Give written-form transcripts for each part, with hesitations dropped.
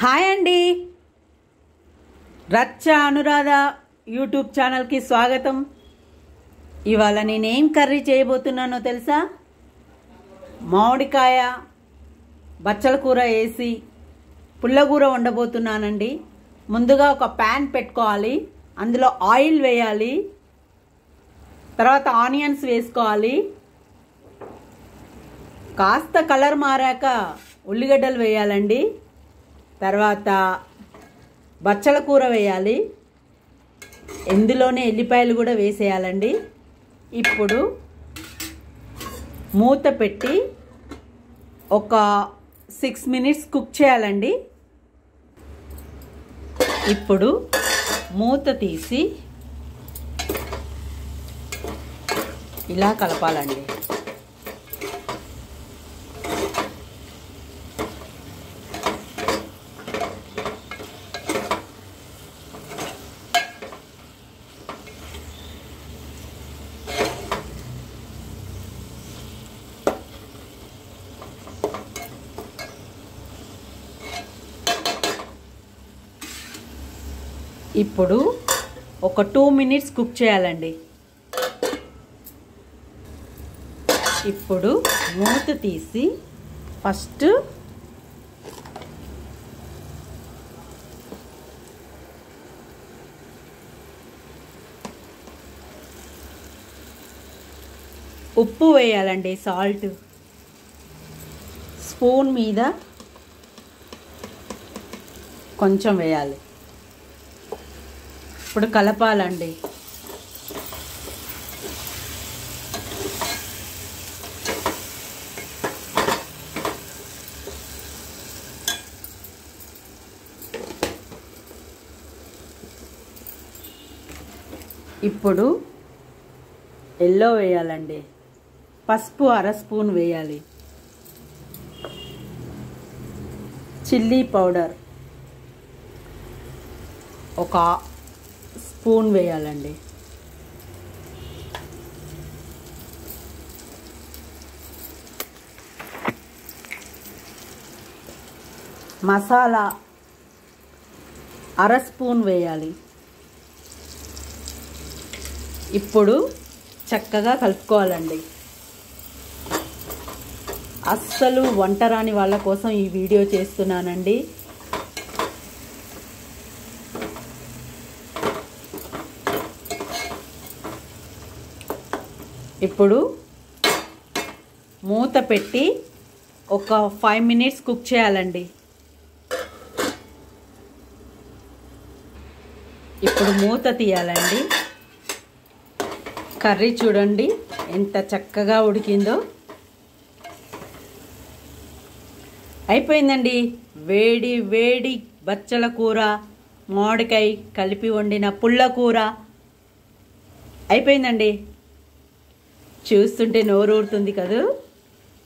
Hi అండి, రచ్చ Anuradha YouTube ఛానల్కి స్వాగతం. ఇవాళ నేనేం కర్రీ చేయబోతున్నానో తెలుసా? మామిడికాయ బచ్చల కూర వేసి పుల్లగూర వండబోతున్నానండి. ముందుగా ఒక ప్యాన్ పెట్టుకోవాలి, అందులో ఆయిల్ వేయాలి, తర్వాత ఆనియన్స్ వేసుకోవాలి, కాస్త కలర్ మారాక ఉల్లిగడ్డలు వేయాలండి, తర్వాత బచ్చల కూర వేయాలి, ఇందులోనే ఎల్లిపాయలు కూడా వేసేయాలండి. ఇప్పుడు మూత పెట్టి ఒక 6 minutes కుక్ చేయాలండి. ఇప్పుడు మూత తీసి ఇలా కలపాలండి. ఇప్పుడు ఒక 2 minutes కుక్ చేయాలండి. ఇప్పుడు మూత తీసి ఫస్ట్ ఉప్పు వేయాలండి, సాల్ట్ స్పూన్ మీద కొంచెం వేయాలి. ఇప్పుడు కలపాలండి. ఇప్పుడు ఎల్లో వేయాలండి, పసుపు 1/2 స్పూన్ వేయాలి, చిల్లీ పౌడర్ 1 స్పూన్ వేయాలండి, మసాలా 1/2 స్పూన్ వేయాలి. ఇప్పుడు చక్కగా కలుపుకోవాలండి. అస్సలు వంట రాని వాళ్ళ కోసం ఈ వీడియో చేస్తున్నానండి. ఇప్పుడు మూత పెట్టి ఒక 5 minutes కుక్ చేయాలండి. ఇప్పుడు మూత తీయాలండి. కర్రీ చూడండి ఎంత చక్కగా ఉడికిందో. అయిపోయిందండి. వేడి వేడి బచ్చల కూర, మామిడికాయ కలిపి వండిన పుల్ల కూర అయిపోయిందండి. చూస్తుంటే నోరు ఊరుతుంది కదూ.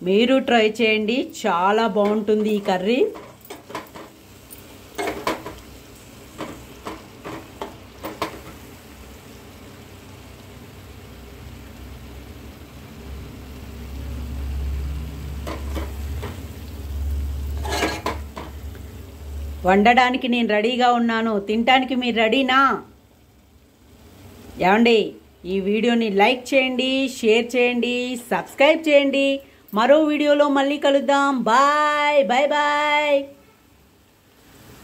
మీరు ట్రై చేయండి, చాలా బాగుంటుంది ఈ కర్రీ. వండడానికి నేను రెడీగా ఉన్నాను, తినడానికి మీరు రెడీనా? ఏమండి, ఈ వీడియోని లైక్ చేయండి, షేర్ చేయండి, సబ్స్క్రైబ్ చేయండి. మరో వీడియోలో మళ్ళీ కలుద్దాం. Bye bye bye.